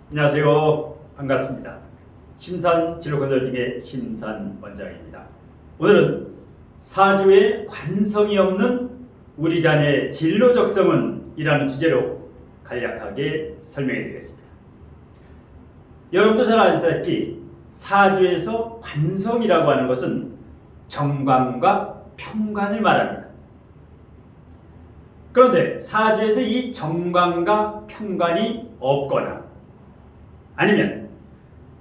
안녕하세요. 반갑습니다. 심산 진로 컨설팅의 심산 원장입니다. 오늘은 사주에 관성이 없는 우리 자녀의 진로 적성은 이라는 주제로 간략하게 설명해 드리겠습니다. 여러분도 잘 아시다시피 사주에서 관성이라고 하는 것은 정관과 평관을 말합니다. 그런데 사주에서 이 정관과 평관이 없거나 아니면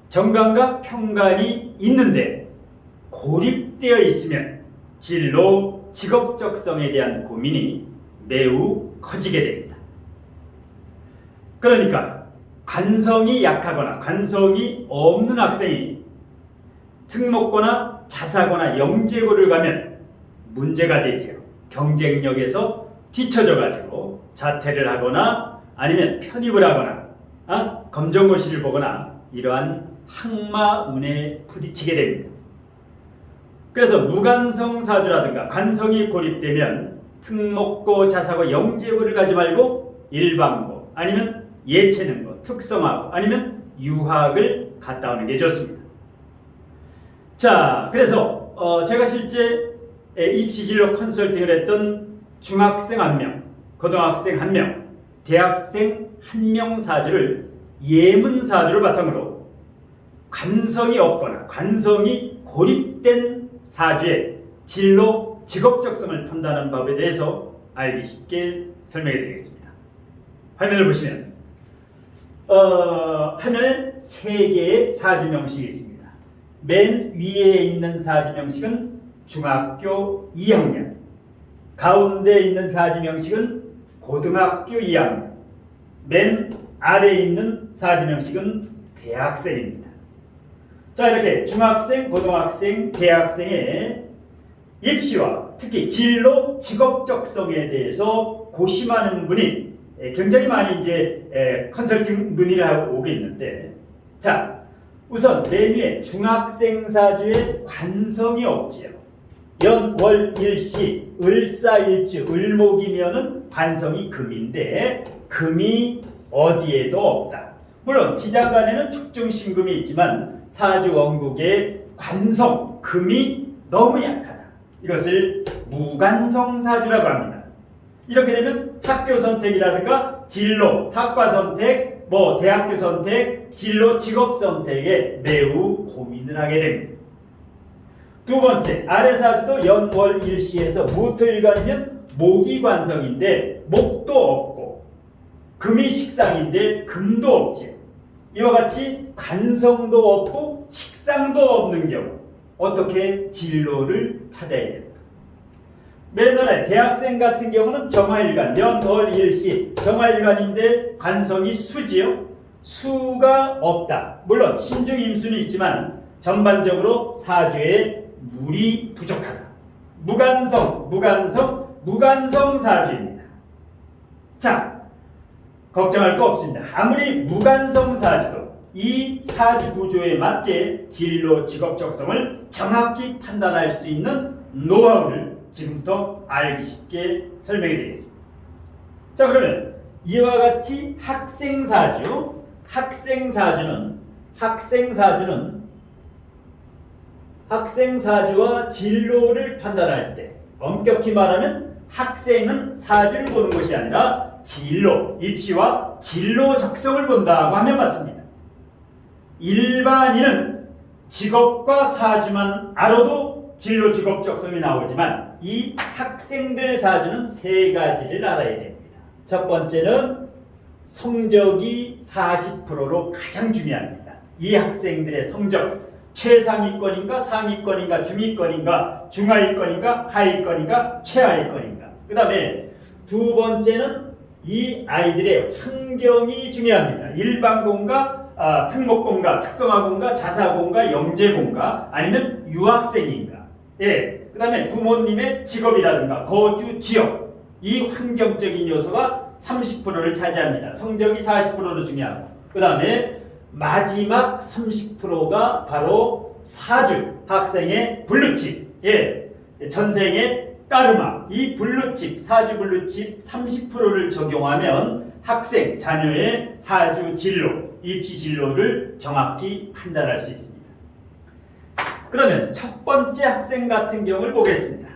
정관과 평관이 있는데 고립되어 있으면 진로, 직업 적성에 대한 고민이 매우 커지게 됩니다. 그러니까 관성이 약하거나 관성이 없는 학생이 특목고나 자사고나 영재고를 가면 문제가 되지요. 경쟁력에서 뒤처져 가지고 자퇴를 하거나 아니면 편입을 하거나 검정고시를 보거나 이러한 항마운에 부딪히게 됩니다. 그래서 무관성 사주라든가 관성이 고립되면 특목고, 자사고, 영재고를 가지 말고 일반고 아니면 예체능고, 특성화고 아니면 유학을 갔다 오는 게 좋습니다. 자, 그래서 제가 실제 입시진로 컨설팅을 했던 중학생 1명, 고등학생 1명, 대학생 1명 사주를 예문사주를 바탕으로 관성이 없거나 관성이 고립된 사주의 진로, 직업 적성을 판단하는 법에 대해서 알기 쉽게 설명해 드리겠습니다. 화면을 보시면 화면에 3개의 사주 명식이 있습니다. 맨 위에 있는 사주 명식은 중학교 2학년, 가운데 있는 사주 명식은 고등학교 2학년, 맨 아래에 있는 사주 명식은 대학생입니다. 자, 이렇게 중학생, 고등학생, 대학생의 입시와 특히 진로, 직업 적성에 대해서 고심하는 분이 굉장히 많이 이제 컨설팅 문의를 하고 오게 있는데, 자, 우선 맨 위에 중학생 사주에 관성이 없지요. 연, 월, 일시, 을사일주, 을목이면은 관성이 금인데 금이 어디에도 없다. 물론 지장간에는 축중신금이 있지만 사주 원국의 관성, 금이 너무 약하다. 이것을 무관성 사주라고 합니다. 이렇게 되면 학교 선택이라든가 진로, 학과 선택, 대학교 선택, 진로, 직업 선택에 매우 고민을 하게 됩니다. 두 번째, 아래 사주도 연, 월, 일시에서 무토일간이면 목이 관성인데 목도 없고 금이 식상인데 금도 없지. 이와 같이 관성도 없고 식상도 없는 경우 어떻게 진로를 찾아야 됩니까? 맨 아래 대학생 같은 경우는 정화일간, 연, 월, 일시 정화일간인데 관성이 수지요. 수가 없다. 물론 신중임수는 있지만 전반적으로 사주에 물이 부족하다. 무관성 사주입니다. 자, 걱정할 거 없습니다. 아무리 무관성 사주도 이 사주 구조에 맞게 진로, 직업 적성을 정확히 판단할 수 있는 노하우를 지금부터 알기 쉽게 설명해 드리겠습니다. 자, 그러면 이와 같이 학생 사주와 진로를 판단할 때 엄격히 말하면 학생은 사주를 보는 것이 아니라 진로, 입시와 진로 적성을 본다고 하면 맞습니다. 일반인은 직업과 사주만 알아도 진로, 직업 적성이 나오지만 이 학생들 사주는 3가지를 알아야 됩니다. 첫 번째는 성적이 40%로 가장 중요합니다. 이 학생들의 성적 최상위권인가 상위권인가 중위권인가 중하위권인가 하위권인가 최하위권인가. 그 다음에 두 번째는 이 아이들의 환경이 중요합니다. 일반고인가 특목고인가 특성화고인가 자사고인가 영재고인가 아니면 유학생인가. 그 다음에 부모님의 직업이라든가 거주 지역, 이 환경적인 요소가 30%를 차지합니다. 성적이 40%로 중요하고 그 다음에 마지막 30%가 바로 사주, 학생의 블루칩, 전생의 까르마, 이 블루칩, 사주 블루칩 30%를 적용하면 학생, 자녀의 사주 진로, 입시 진로를 정확히 판단할 수 있습니다. 그러면 첫 번째 학생 같은 경우를 보겠습니다.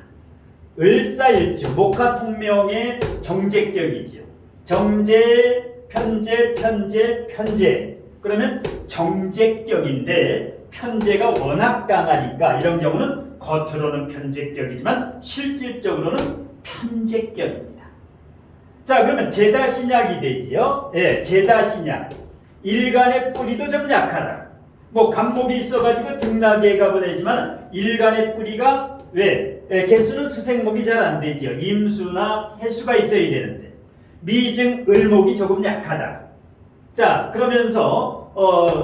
을사일주, 목화통명의 정제격이지요. 정제, 편제, 편제, 편제. 그러면 정제격인데 편제가 워낙 강하니까 이런 경우는 겉으로는 편제격이지만 실질적으로는 편제격입니다. 자, 그러면 제다신약이 되지요. 예, 제다신약. 일간의 뿌리도 좀 약하다. 뭐 간목이 있어가지고 등락에가 보내지만 일간의 뿌리가 왜? 예, 개수는 수생목이 잘 안 되지요. 임수나 해수가 있어야 되는데 미증 을목이 조금 약하다. 자, 그러면서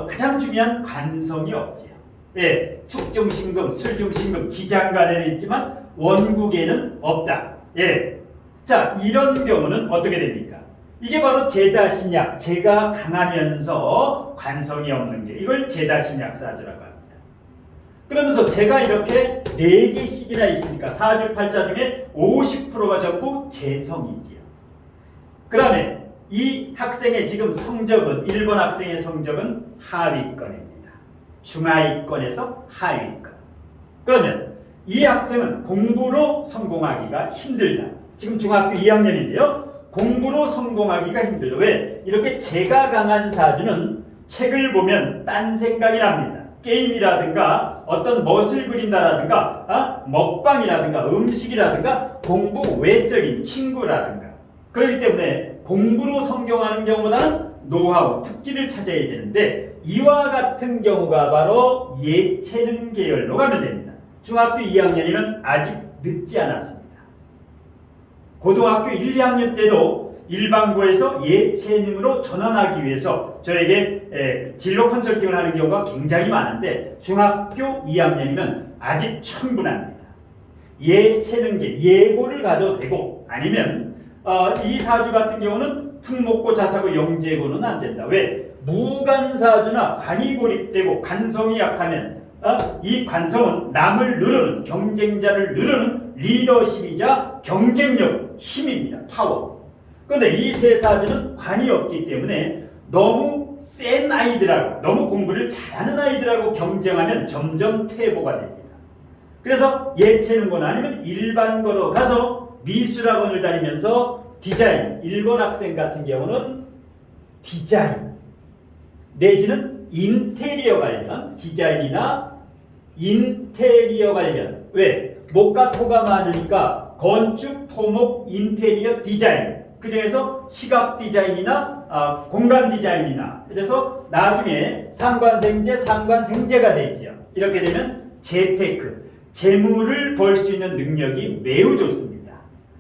가장 중요한 관성이 없지요. 예, 축중신금, 술중신금, 지장간에는 있지만 원국에는 없다. 예, 자, 이런 경우는 어떻게 됩니까? 이게 바로 제다신약, 제가 강하면서 관성이 없는 게 이걸 제다신약 사주라고 합니다. 그러면서 제가 이렇게 4개씩이나 있으니까 사주팔자 중에 50%가 전부 재성이지요. 그 다음에 이 학생의 지금 성적은 1번 학생의 성적은 하위권입니다. 중하위권에서 하위권. 그러면 이 학생은 공부로 성공하기가 힘들다. 지금 중학교 2학년인데요. 공부로 성공하기가 힘들다. 왜? 이렇게 제가 강한 사주는 책을 보면 딴 생각이 납니다. 게임이라든가 어떤 멋을 그린다라든가 먹방이라든가 음식이라든가 공부 외적인 친구라든가 그렇기 때문에 공부로 성공하는 경우보다는 노하우, 특기를 찾아야 되는데 이와 같은 경우가 바로 예체능 계열로 가면 됩니다. 중학교 2학년이면 아직 늦지 않았습니다. 고등학교 1, 2학년 때도 일반고에서 예체능으로 전환하기 위해서 저에게 진로 컨설팅을 하는 경우가 굉장히 많은데 중학교 2학년이면 아직 충분합니다. 예체능계, 예고를 가도 되고 아니면 이 사주 같은 경우는 특목고, 자사고, 영재고는 안 된다. 왜? 무관사주나 관이 고립되고 관성이 약하면 이 관성은 남을 누르는, 경쟁자를 누르는 리더십이자 경쟁력, 힘입니다. 파워. 그런데 이 세 사주는 관이 없기 때문에 너무 센 아이들하고 너무 공부를 잘하는 아이들하고 경쟁하면 점점 퇴보가 됩니다. 그래서 예체능고는 아니면 일반고로 가서 미술학원을 다니면서 디자인, 일본 학생 같은 경우는 디자인 내지는 인테리어 관련, 디자인이나 인테리어 관련. 왜? 목과 토가 많으니까 건축, 토목, 인테리어, 디자인. 그 중에서 시각 디자인이나 공간 디자인이나 그래서 나중에 상관생재, 상관생재가 되죠. 이렇게 되면 재테크, 재물을 벌 수 있는 능력이 매우 좋습니다.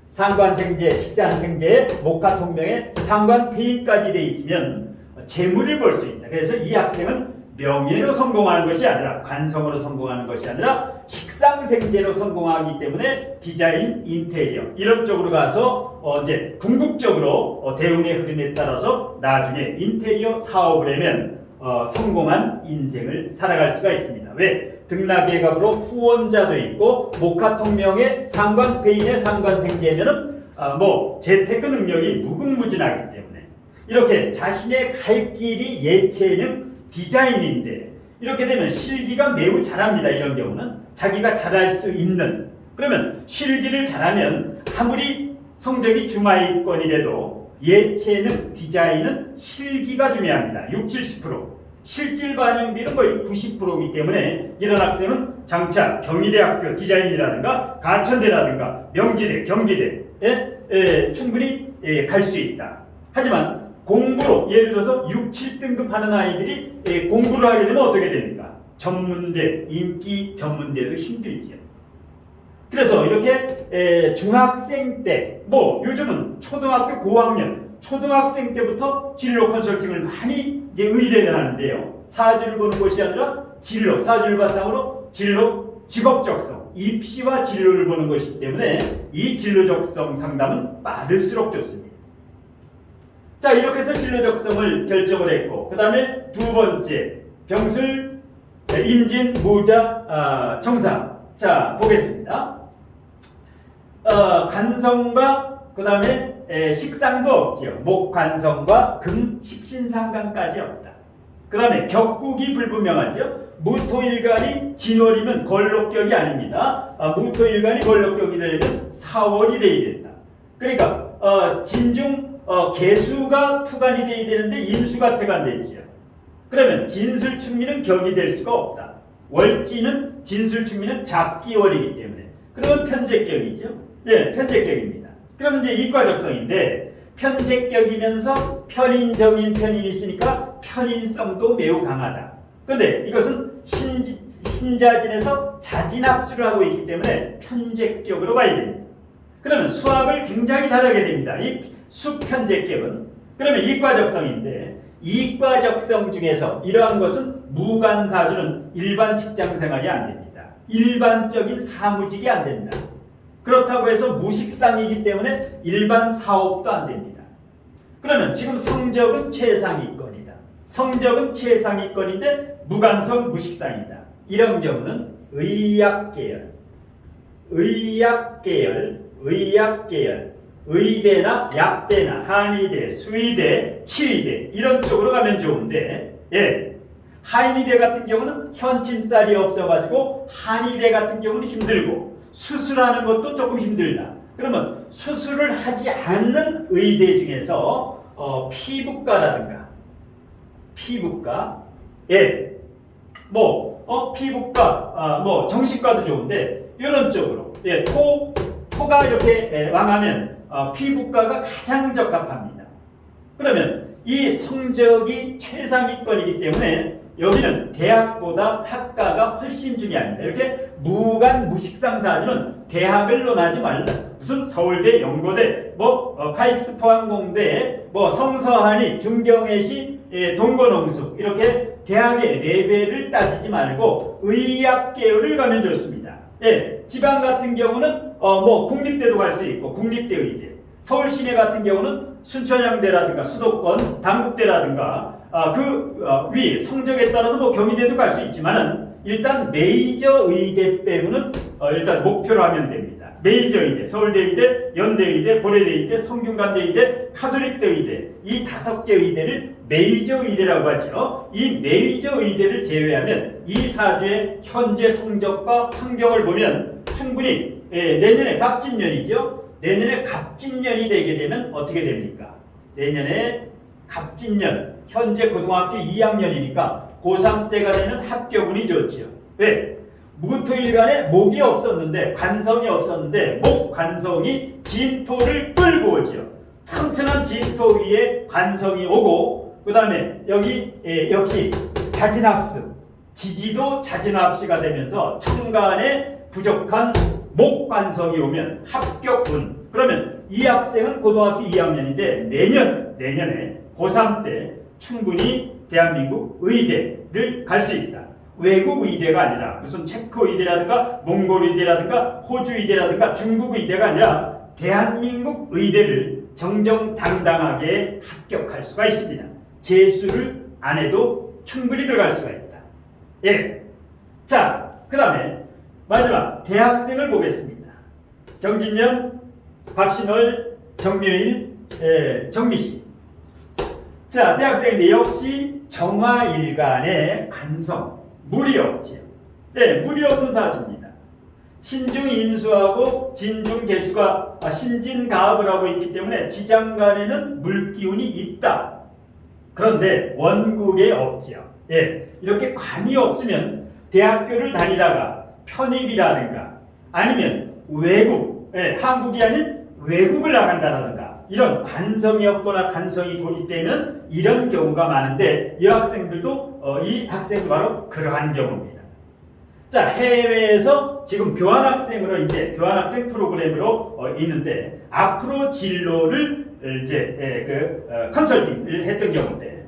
상관생재, 식상생재, 목화통명에 상관폐인까지 돼 있으면 재물을 벌 수 있다. 그래서 이 학생은 명예로 성공하는 것이 아니라 관성으로 성공하는 것이 아니라 식상생재로 성공하기 때문에 디자인, 인테리어 이런 쪽으로 가서 이제 궁극적으로 대운의 흐름에 따라서 나중에 인테리어 사업을 하면 성공한 인생을 살아갈 수가 있습니다. 왜? 등락의 갑으로 후원자도 있고 목화통명의 상관폐인의 상관생재면은 재테크 능력이 무궁무진하기 때문에 이렇게 자신의 갈 길이 예체능 디자인인데 이렇게 되면 실기가 매우 잘합니다. 이런 경우는 자기가 잘할 수 있는 그러면 실기를 잘하면 아무리 성적이 중하위권이라도 예체능 디자인은 실기가 중요합니다. 60-70% 실질 반영비는 거의 90%이기 때문에 이런 학생은 장차 경희대학교 디자인이라든가 가천대라든가 명지대, 경기대에 충분히 갈 수 있다. 하지만 공부로 예를 들어서 6, 7등급 하는 아이들이 공부를 하게 되면 어떻게 됩니까? 전문대, 인기 전문대도 힘들지요. 그래서 이렇게 중학생 때, 요즘은 초등학교 고학년, 초등학생 때부터 진로 컨설팅을 많이 이제 의뢰를 하는데요. 사주를 보는 것이 아니라 진로, 사주를 바탕으로 진로, 직업적성, 입시와 진로를 보는 것이기 때문에 이 진로적성 상담은 빠를수록 좋습니다. 자, 이렇게 해서 진로적성을 결정을 했고 그 다음에 두 번째 병술, 임진, 무자, 정사. 자, 보겠습니다. 관성과 그 다음에 식상도 없지요. 목관성과 금, 식신상관까지 없다. 그 다음에 격국이 불분명하죠. 무토일간이 진월이면 걸록격이 아닙니다. 무토일간이 걸록격이 되려면 사월이 돼야 된다. 그러니까 진중 개수가 투간이 돼야 되는데 임수가 태간되지요. 그러면 진술충미는 격이 될 수가 없다. 월지는 진술충미는 잡기월이기 때문에 그러면 편제격이죠. 예, 편제격입니다. 그러면 이제 이과적성인데 편제격이면서 편인적인 편인이 있으니까 편인성도 매우 강하다. 그런데 이것은 신자진에서 자진합수를 하고 있기 때문에 편제격으로 봐야 됩니다. 그러면 수학을 굉장히 잘하게 됩니다. 이 수편제격은. 그러면 이과적성인데 이과적성 중에서 이러한 것은 무관사주는 일반 직장생활이 안 됩니다. 일반적인 사무직이 안 된다. 그렇다고 해서 무식상이기 때문에 일반 사업도 안 됩니다. 그러면 지금 성적은 최상위권이다. 성적은 최상위권인데 무관성 무식상이다. 이런 경우는 의학계열, 의대나 약대나 한의대, 수의대, 치의대 이런 쪽으로 가면 좋은데, 예, 한의대 같은 경우는 현침살이 없어가지고 한의대 같은 경우는 힘들고 수술하는 것도 조금 힘들다. 그러면 수술을 하지 않는 의대 중에서 피부과라든가 예, 피부과, 정신과도 좋은데 이런 쪽으로, 예, 토가 이렇게 왕하면 피부과가 가장 적합합니다. 그러면 이 성적이 최상위권이기 때문에 여기는 대학보다 학과가 훨씬 중요합니다. 이렇게 무관 무식상 사주는 대학을 논하지 말라. 무슨 서울대, 연고대, 카이스트 포항공대, 성서한이, 중경외시, 동건홍수 이렇게 대학의 레벨을 따지지 말고 의학 계열을 가면 좋습니다. 예, 지방 같은 경우는 국립대도 갈 수 있고 국립대 의대, 서울 시내 같은 경우는 순천향대라든가 수도권 당국대라든가 위 성적에 따라서 경희대도 갈 수 있지만은 일단 메이저 의대 빼고는 일단 목표로 하면 됩니다. 메이저 의대, 서울대 의대, 연대 의대, 고려대 의대, 성균관대 의대, 카톨릭대 의대 이 5개 의대를 메이저 의대라고 하죠. 이 메이저 의대를 제외하면 이 사주의 현재 성적과 환경을 보면 충분히 내년에 갑진년이죠. 내년에 갑진년이 되게 되면 어떻게 됩니까? 내년에 갑진년, 현재 고등학교 2학년이니까 고3 때가 되는 합격운이 좋지요. 왜? 무토일간에 목이 없었는데, 관성이 없었는데 목관성이 진토를 끌고 오지요. 튼튼한 진토 위에 관성이 오고, 그 다음에 여기 역시 자진합수, 지지도 자진합수가 되면서 천간에 부족한 목관성이 오면 합격운. 그러면 이 학생은 고등학교 2학년인데 내년에 고3 때 충분히 대한민국 의대를 갈 수 있다. 외국 의대가 아니라 무슨 체코 의대라든가 몽골 의대라든가 호주 의대라든가 중국 의대가 아니라 대한민국 의대를 정정당당하게 합격할 수가 있습니다. 재수를 안 해도 충분히 들어갈 수가 있다. 예. 자, 그 다음에 마지막 대학생을 보겠습니다. 경진년, 밥신월, 정묘일, 정미시. 자, 대학생인데 역시 정화일간의 간성, 물이 없지요. 네, 물이 없는 사주입니다. 신중 인수하고 진중 개수가 신진가합을 하고 있기 때문에 지장간에는 물기운이 있다. 그런데 원국에 없지요. 예, 이렇게 관이 없으면 대학교를 다니다가 편입이라든가 아니면 외국, 한국이 아닌 외국을 나간다라든가 이런 관성이 없거나 간성이 고립되면 이런 경우가 많은데 이 학생들도 이 학생도 바로 그러한 경우입니다. 자, 해외에서 지금 교환학생으로 이제 교환학생 프로그램으로 있는데 앞으로 진로를 이제 컨설팅을 했던 경우인데,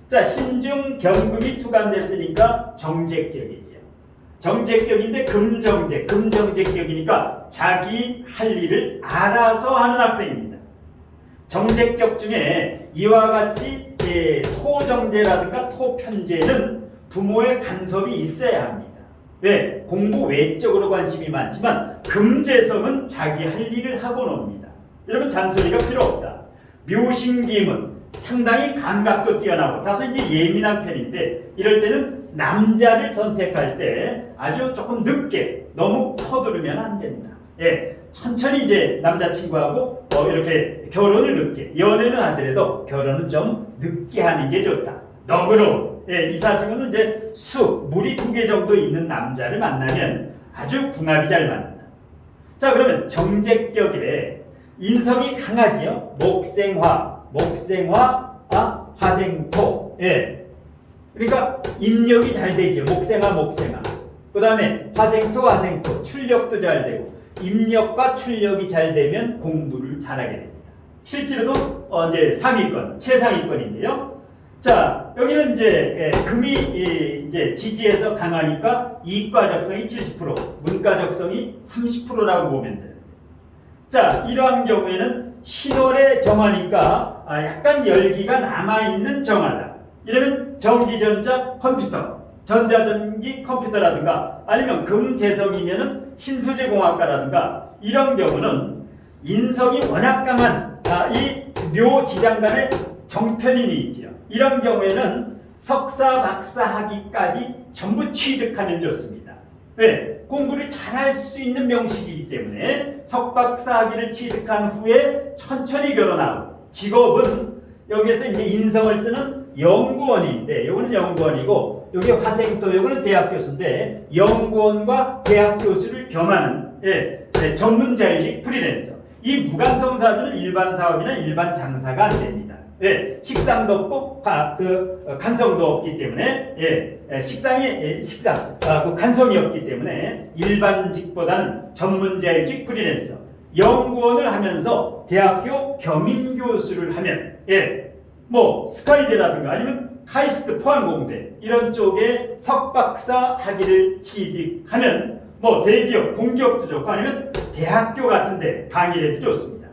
자, 신중 경금이 투간됐으니까 정제격이지요. 정제격인데 금정제격이니까 자기 할 일을 알아서 하는 학생입니다. 정제격 중에 이와 같이 토정제라든가 토편제는 부모의 간섭이 있어야 합니다. 왜? 공부 외적으로 관심이 많지만 금제성은 자기 할 일을 하고 놉니다. 여러분 잔소리가 필요 없다. 묘신기문, 상당히 감각도 뛰어나고 다소 이제 예민한 편인데 이럴 때는 남자를 선택할 때 아주 조금 늦게 너무 서두르면 안 된다. 예, 천천히 이제 남자친구하고 이렇게 결혼을 늦게 연애는 하더라도 결혼은 좀 늦게 하는 게 좋다. 너그러운 예, 이사중은 이제 물이 2개 정도 있는 남자를 만나면 아주 궁합이 잘 맞는다. 자 그러면 정제격에 인성이 강하지요. 목생화, 화생토. 예. 그러니까 입력이 잘 되죠. 목생화. 그 다음에 화생토. 출력도 잘 되고 입력과 출력이 잘 되면 공부를 잘하게 됩니다. 실제로도 이제 상위권, 최상위권인데요. 자 여기는 이제 금이 이제 지지에서 강하니까 이과 적성이 70%, 문과 적성이 30%라고 보면 돼요. 자 이러한 경우에는 신월의 정화니까 약간 열기가 남아있는 정화다. 이러면 전기전자 컴퓨터, 전자전기 컴퓨터라든가 아니면 금재성이면은 신소재공학과라든가 이런 경우는 인성이 워낙 강한 이 묘지장간의 정편인이 있지요. 이런 경우에는 석사, 박사 학위까지 전부 취득하면 좋습니다. 왜? 공부를 잘할 수 있는 명식이기 때문에 석박사 학위를 취득한 후에 천천히 결혼하고 직업은 여기에서 이제 인성을 쓰는 연구원인데 요거는 연구원이고 여기 화생토 요거는 대학 교수인데 연구원과 대학 교수를 겸하는 전문자의식 프리랜서. 이 무관성사주는 일반 사업이나 일반 장사가 안 됩니다. 예, 식상도 없고 간성도 없기 때문에 간성이 없기 때문에 일반직보다는 전문자의식 프리랜서 연구원을 하면서 대학교 겸임교수를 하면 뭐 스카이대라든가 아니면 카이스트 포항공대 이런 쪽에 석박사 학위를 취득하면 뭐 대기업 공기업도 좋고 아니면 대학교 같은데 강의를 해도 좋습니다.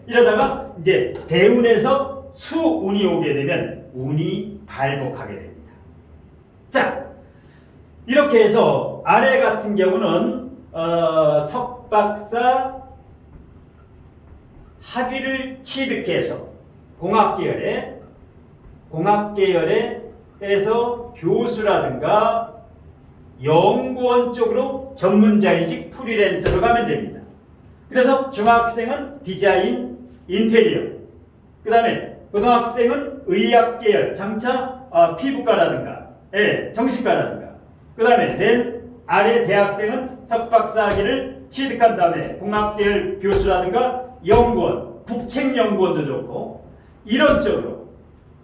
이러다가 이제 대운에서 수운이 오게 되면 운이 발복하게 됩니다. 자, 이렇게 해서 아래 같은 경우는 석박사 학위를 취득해서 공학계열에서 교수라든가 연구원 쪽으로 전문자의식 프리랜서로 가면 됩니다. 그래서 중학생은 디자인, 인테리어, 그 다음에 고등학생은 의학계열, 장차 피부과라든가 정신과라든가 그 다음에 맨 아래 대학생은 석박사 학위를 취득한 다음에 공학계열 교수라든가 연구원, 국책연구원도 좋고 이런 쪽으로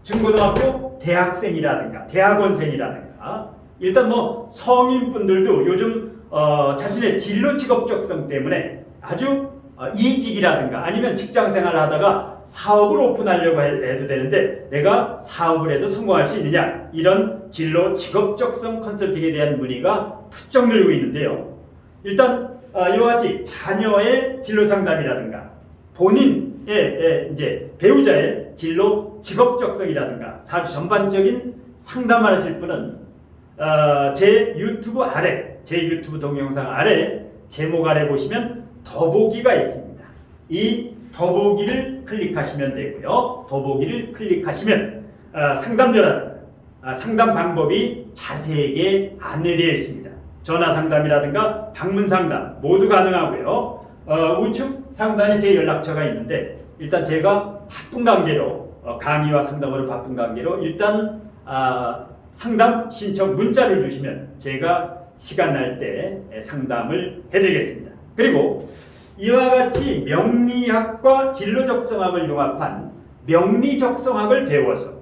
중고등학교 대학생이라든가 대학원생이라든가 일단 뭐 성인분들도 요즘 자신의 진로 직업적성 때문에 아주 이직이라든가 아니면 직장생활을 하다가 사업을 오픈하려고 해도 되는데 내가 사업을 해도 성공할 수 있느냐 이런 진로 직업적성 컨설팅에 대한 문의가 부쩍 늘고 있는데요. 일단 이와 같이 자녀의 진로 상담이라든가 본인의 이제 배우자의 진로 직업적성이라든가 사주 전반적인 상담을 하실 분은 제 유튜브 동영상 아래 제목 아래 보시면 더보기가 있습니다. 이 더보기를 클릭하시면 되고요. 더보기를 클릭하시면 상담료라든가 상담 방법이 자세하게 안내되어 있습니다. 전화 상담이라든가 방문 상담 모두 가능하고요. 우측 상단에 제 연락처가 있는데 일단 제가 바쁜 관계로 강의와 상담으로 바쁜 관계로 일단 상담 신청 문자를 주시면 제가 시간 날 때 상담을 해드리겠습니다. 그리고 이와 같이 명리학과 진로적성학을 융합한 명리적성학을 배워서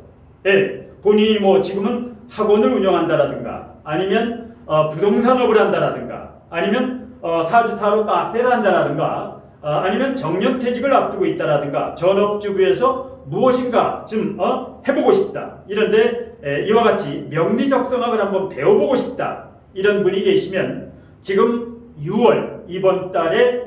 본인이 뭐 지금은 학원을 운영한다라든가 아니면 부동산업을 한다라든가 아니면 사주타로 카페를 한다라든가 아니면 정년퇴직을 앞두고 있다라든가 전업주부에서 무엇인가 좀 해보고 싶다 이런데 이와 같이 명리적성학을 한번 배워보고 싶다 이런 분이 계시면 지금 6월 이번 달에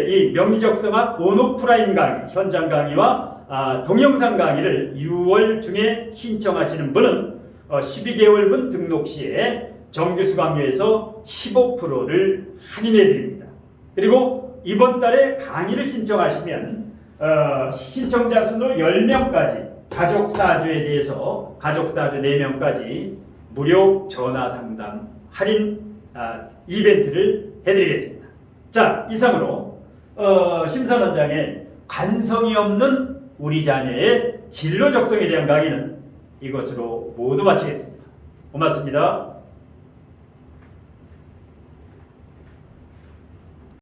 이 명리적성학 온오프라인 강의 현장 강의와 동영상 강의를 6월 중에 신청하시는 분은 12개월분 등록 시에 정규 수강료에서 15%를 할인해 드립니다. 그리고 이번 달에 강의를 신청하시면 신청자 수로 10명까지 가족사주에 대해서 가족사주 4명까지 무료 전화상담 할인 이벤트를 해드리겠습니다. 자, 이상으로 심선원장의 관성이 없는 우리 자녀의 진로 적성에 대한 강의는 이것으로 모두 마치겠습니다. 고맙습니다.